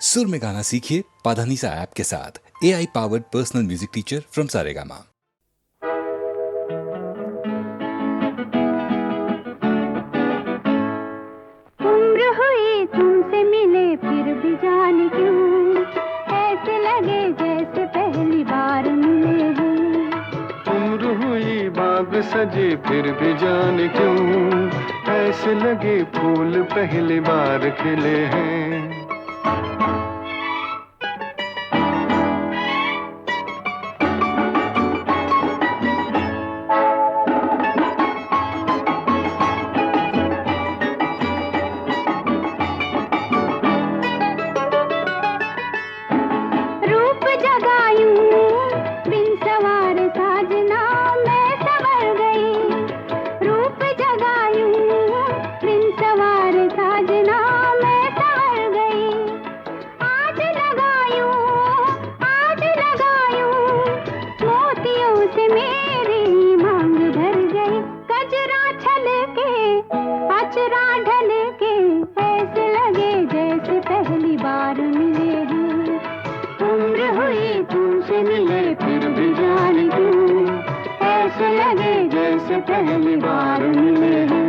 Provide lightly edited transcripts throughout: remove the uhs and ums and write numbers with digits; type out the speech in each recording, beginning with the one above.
सुर में गाना सीखिए पाधानीसा ऐप के साथ। AI powered personal music teacher from Saregama. उम्र हुई तुमसे मिले फिर भी जाने क्यों ऐसे लगे जैसे पहली बार मिले हैं। उम्र हुई बाग सजे फिर भी जाने क्यों ऐसे लगे फूल पहली बार खिले हैं। रूप जगायूं बिन सवार साजना मैं संवर गई। रूप जगायूं बिन सवार साजना मैं संवर गई। आज लगायूं मोतियों से मेरी मांग भर गई। गजरा छलके अचरा ढलके ऐसे लगे जैसे पहली बार मिले हैं। उम्र हुई तुमसे मिले फिर भी जाने क्यों ऐसे लगे जैसे पहली बार मिले हैं।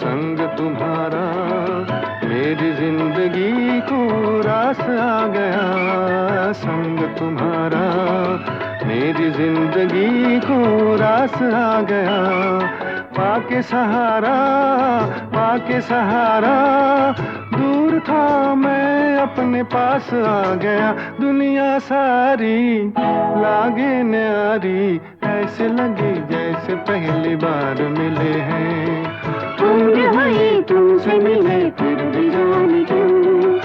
संग तुम्हारा मेरी जिंदगी को रास आ गया। संग तुम्हारा मेरी जिंदगी को रास आ गया। पाके सहारा दूर था मैं अपने पास आ गया। दुनिया सारी लागे न्यारी ऐसे लगे जैसे पहली बार मिले हैं। उम्र हुई तुमसे मिले फिर भी जाने क्यों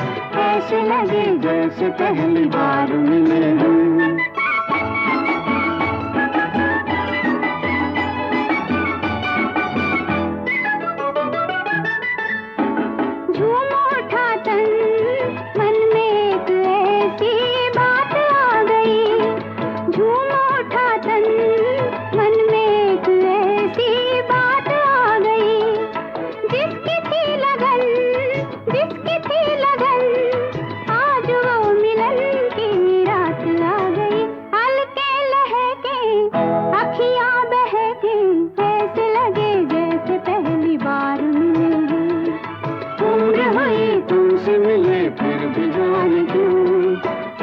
ऐसे लगे जैसे पहली बार मिले हैं। झूम उठा तन मन में एक ऐसी बात आ गई। झूम उठा तन मन में एक ऐसी बात आ गई। जिसकी थी लगन आज वो मिलन की रात आ गई। हल्के लहके अखियां बहके ऐसे लगे जैसे पहली बार मिले हैं। उम्र हुई तुमसे मिले फिर भी जाने क्यों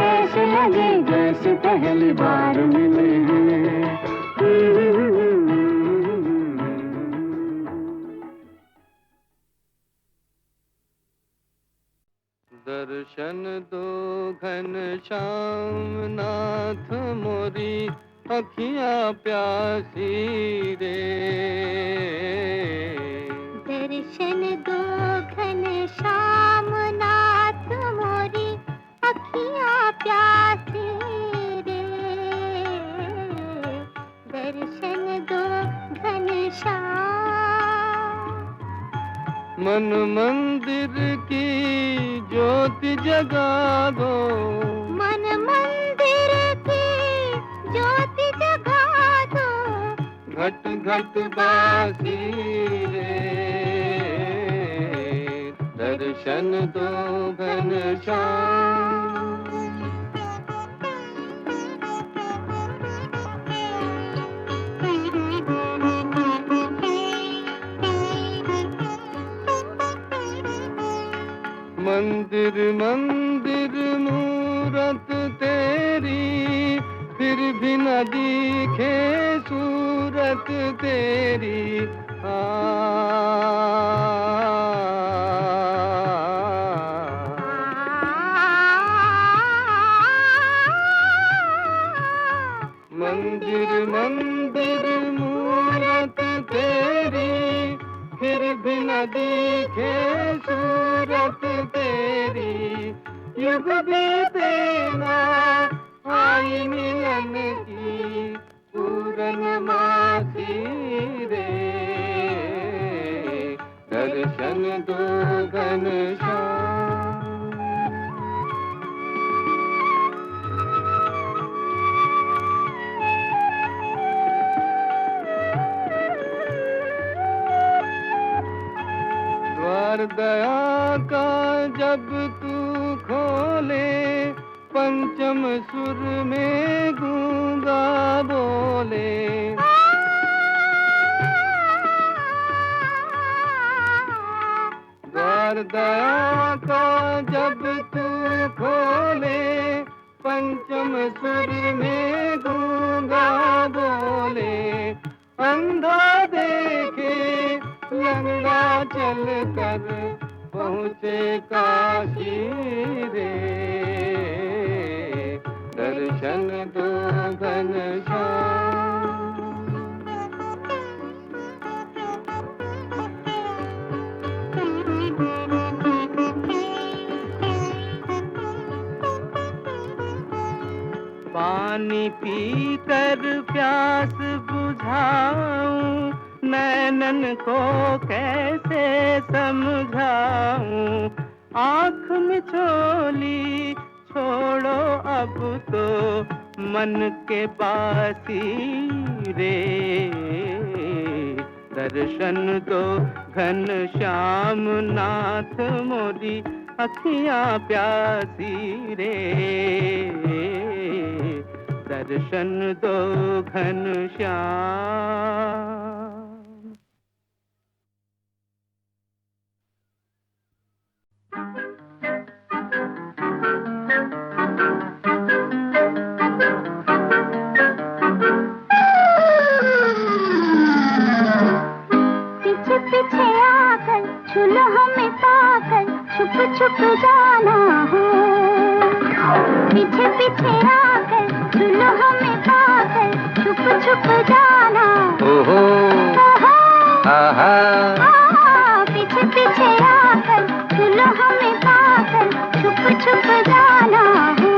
ऐसे लगे जैसे पहली बार मिले हैं। दर्शन दो घन श्याम नाथ मोरी अखियां प्यासी रे। दर्शन दो घन श्याम नाथ मोरी अखियां प्यासी रे। दर्शन दो घन श्याम। मन मंदिर की ज्योति जगा दो। मन मंदिर की ज्योति जगा दो। घट घट बासी रे। दर्शन दो घन श्याम। मंदिर मंदिर मूरत तेरी फिर भी न दिखे सूरत तेरी। मंदिर मंदिर मूरत तेरी फिर भी न दिखे सूरत तेरी। युग बीते ना आई मिलन की पूर्णमासी रे। दर्शन दो घनश्याम। द्वार दया का जब तू खोले, पंचम सुर में गूंगा बोले। द्वार दया का जब तू खोले, पंचम सुर में गूंगा बोले। अंधा देखे लंगड़ा चल कर पहुँचे काशी रे, दर्शन दो घनश्याम। पानी पीकर प्यास बुझाऊं, नैनन को कैसे समझाऊं। आँख मिचोली छोड़ो अब तो मन के बासी रे, दर्शन दो घनश्याम नाथ मोरी अखियाँ प्यासी रे, दर्शन दो घनश्याम। पीछे पीछे आकर छुलो हमें पाकर, छुप छुप जाना हो। पीछे पीछे आकर छुलो हमें पाकर, छुप छुप जाना। ओहो आहा, पीछे पीछे आकर छुलो हमें पाकर, छुप छुप जाना हो।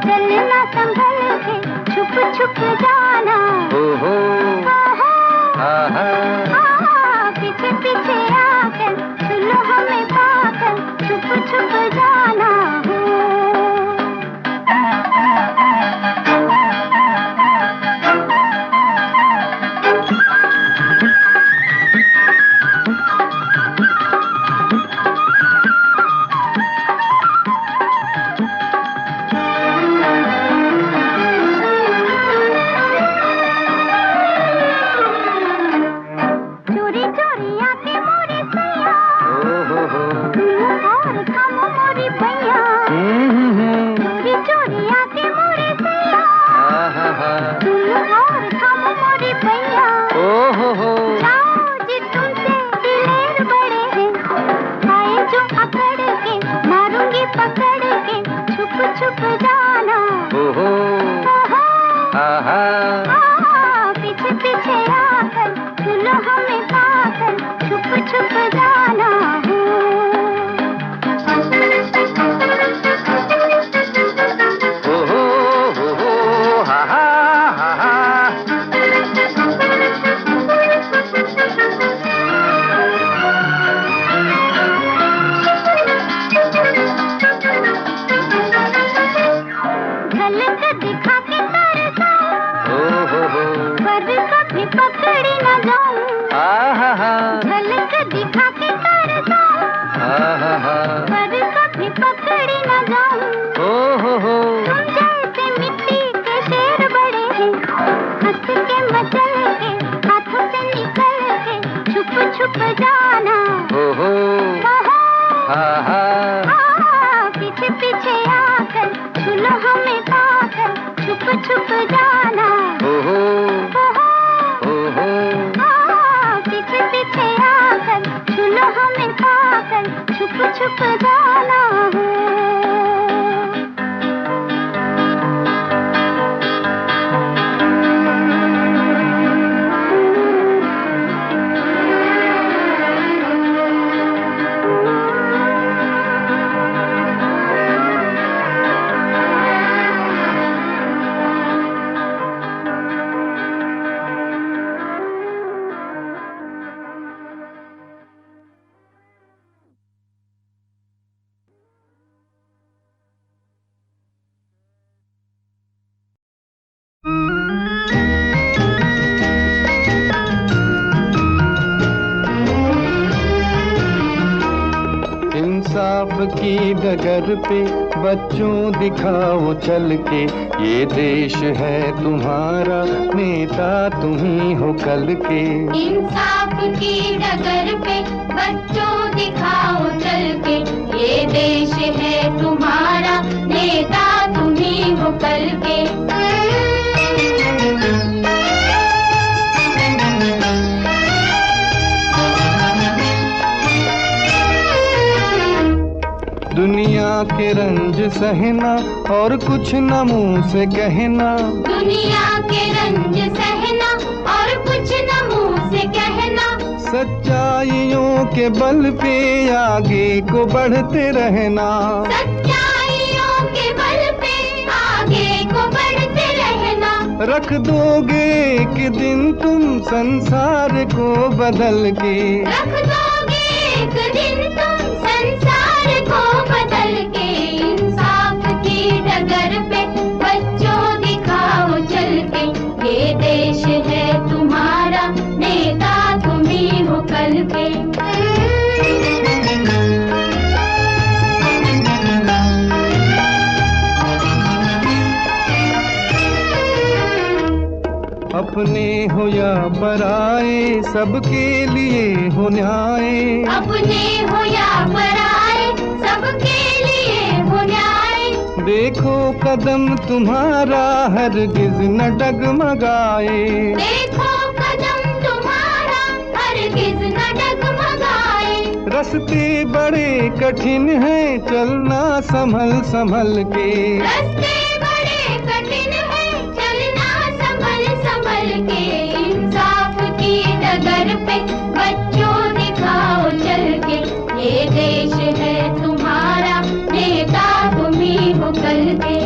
चलना संभल के, छुप छुप जाना। ओहो आहा, पीछे पीछे आकर सुनो हमें पाकर, छुप छुप जाना हो। छुप जाना। ओहो आहा, पीछे पीछे आकर सुनो हमें पाकर, छुप छुप जाना हो। ओहो आहा, दिखा के तरसा, पर कभी पकड़ी न जाऊं। झलक दिखा के तरसा, पर कभी पकड़ी न जाऊं। तुम जैसे मिट्टी के शेर बड़े हैं, हंस के मचल के हाथों से निकल के, छुप छुप जाना। पीछे पीछे आकर छुलो छुप जाना, ओहो ओहो पीछे पीछे आकर छू लो हमें पाकर, छुप छुप जाना हो। इंसाफ की डगर पे बच्चों दिखाओ चल के, ये देश है तुम्हारा, नेता तुम ही हो कल के। इंसाफ की डगर पे बच्चों दिखाओ चल के, ये देश है तुम्हारा, नेता तुम ही हो कल के। दुनिया के रंज सहना और कुछ न मुंह से कहना, दुनिया के रंज सहना और कुछ न मुंह से कहना, सच्चाइयों के बल पे आगे को बढ़ते रहना। सच्चाइयों के बल पे आगे को बढ़ते रहना। रख दोगे एक दिन तुम संसार को बदल के, रख दोगे एक दिन तुम संसार को बदल के। इंसाफ की डगर पे बच्चों दिखाओ चल के, ये देश है तुम्हारा, नेता तुम ही हो कल के। अपने हो या पराए सबके लिए हो न्याय, अपने हो या पराए सबके लिए हो न्याय। देखो कदम तुम्हारा हरगिज न डगमगाए, देखो कदम तुम्हारा हरगिज न डगमगाए। रास्ते बड़े कठिन हैं चलना संभल संभल के, रास्ते बड़े कठिन हैं चलना संभल संभल के। इंसाफ की डगर पे बच्चों दिखाओ चल के, ये देश है तुम्हारा, नेता तुम ही हो कल के।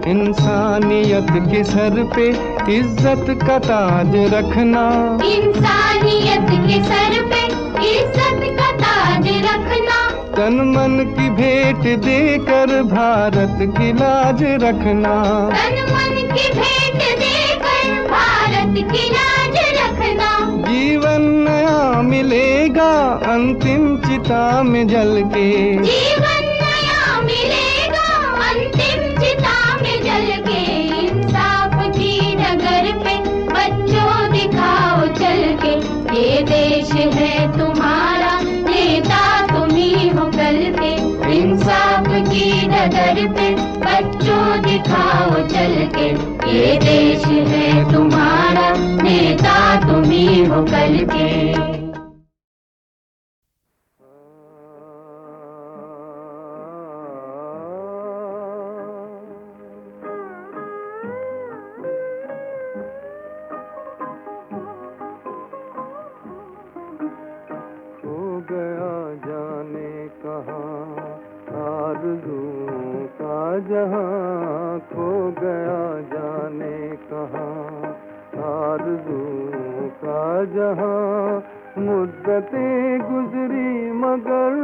इंसानियत के सर पे इज्जत का ताज रखना, इंसानियत के सर पे इज्जत का ताज रखना। तन मन की भेंट देकर भारत की लाज रखना। तन मन की भेंट देकर भारत की लाज रखना। जीवन नया मिलेगा अंतिम चिता में जल के, जीवन नया मिलेगा अंतिम चिता में जल के। इंसाफ की डगर पे बच्चों दिखाओ चल के, ये देश है तुम्हारा, नेता तुम ही हो कल के। इंसाफ की डगर पे बच्चों दिखाओ चल के, ये देश है तुम्हारा, नेता तुम ही हो कल के। जहाँ खो गया जाने कहाँ, आरज़ू का जहाँ मुद्दतें गुजरी मगर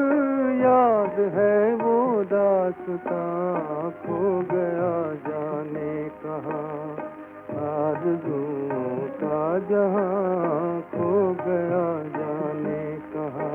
याद है वो दास्तां, खो गया जाने कहाँ, आरज़ू का जहाँ खो गया जाने कहाँ।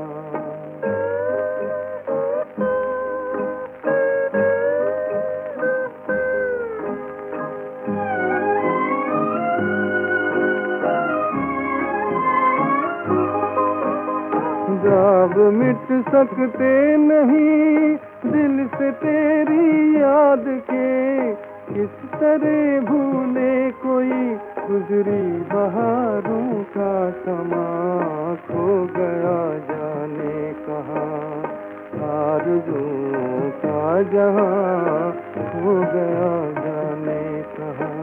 जब मिट सकते नहीं दिल से तेरी याद के, किस तरह भूले कोई गुजरी बहारों का समा, खो गया जाने कहाँ आरज़ुओं का जहां, खो गया जाने कहाँ।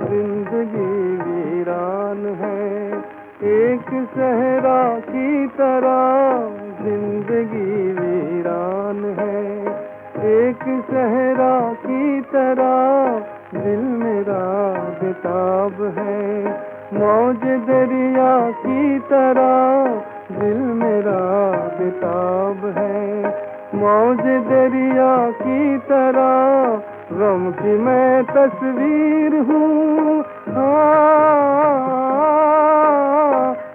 जिंदगी वीरान है एक सहरा की तरह, जिंदगी वीरान है एक सहरा की तरह, दिल मेरा बेताब है मौज दरिया की तरह, दिल मेरा बेताब है मौज दरिया की तरह, गम की मैं तस्वीर हूँ,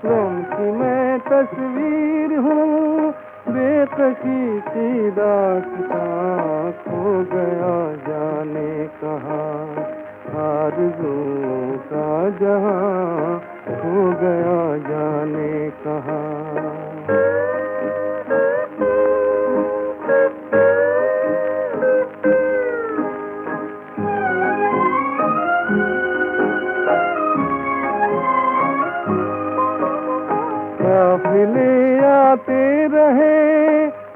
गम की मैं तस्वीर हूँ, बेकसी सी दास्तां, खो गया जाने कहाँ आरज़ुओं का जहां, खो गया जाने कहाँ। काफिले आते रहे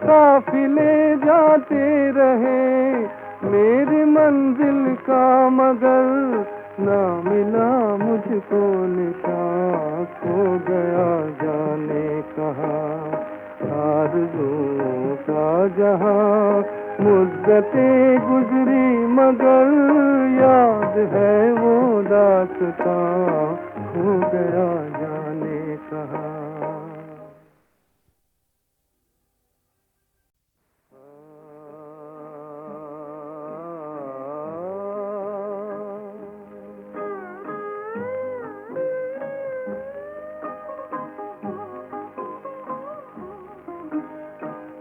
काफिले जाते रहे, मेरी मंजिल का मगर ना मिला मुझको निशान, खो गया जाने कहाँ आरज़ुओं का जहां, मुद्दतें गुजरी मगर याद है वो दास्तां, खो गया जाने कहाँ।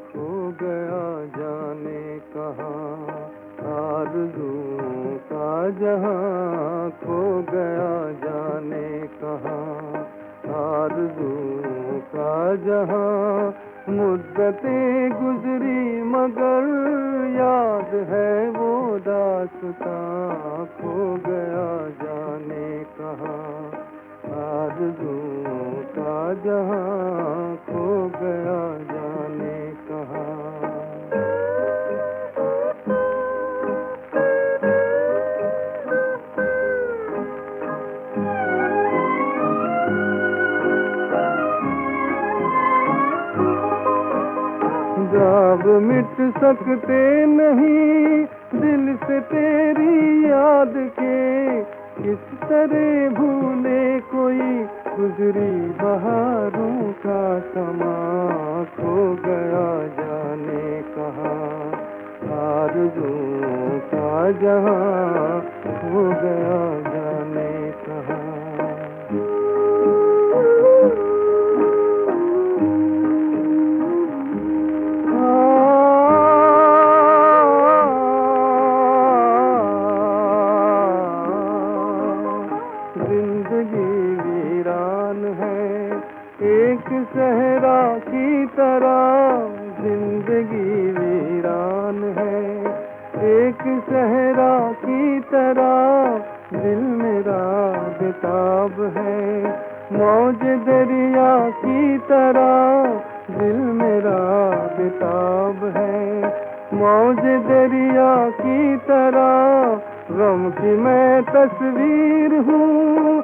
खो गया जाने कहाँ आरज़ुओं का जहां, खो गया जाने कहाँ आरज़ुओं का जहां, मुद्दतें गुजरी मगर याद है वो दास्तां, खो गया जाने कहाँ आरज़ुओं का जहां, खो गया जाने कहाँ। जब मिट सकते नहीं दिल से तेरी याद के, किस तरह भूले कोई गुजरी बहारों का समा, खो गया जाने कहाँ आरज़ुओं का जहां, खो गया जाने कहाँ। जिंदगी वीरान है एक सहरा की तरह, जिंदगी वीरान है एक सहरा की तरह, दिल मेरा बेताब है मौज दरिया की तरह, दिल मेरा बेताब है मौज दरिया की तरह, गम की मैं तस्वीर हूँ,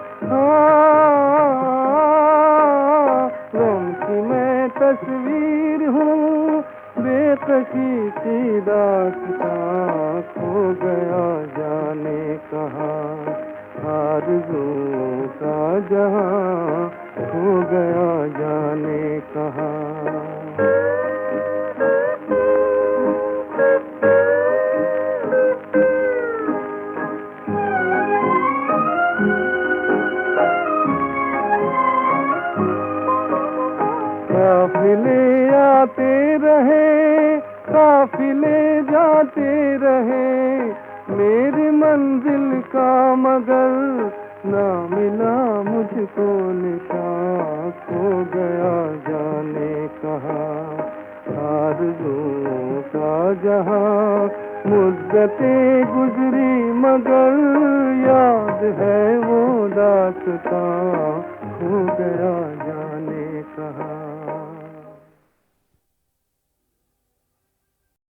गम की मैं तस्वीर हूँ, बेकसी सी दास्तां, खो गया जाने कहाँ आरज़ुओं का जहां, खो गया जाने कहाँ। काफिले आते रहे, काफिले जाते रहे, मेरी मंजिल का मगर ना मिला मुझको निशान, खो गया जाने कहाँ आरज़ू का जहां। मुद्दतें गुजरी मगर याद है वो दास्तां, खो गया जाने कहाँ।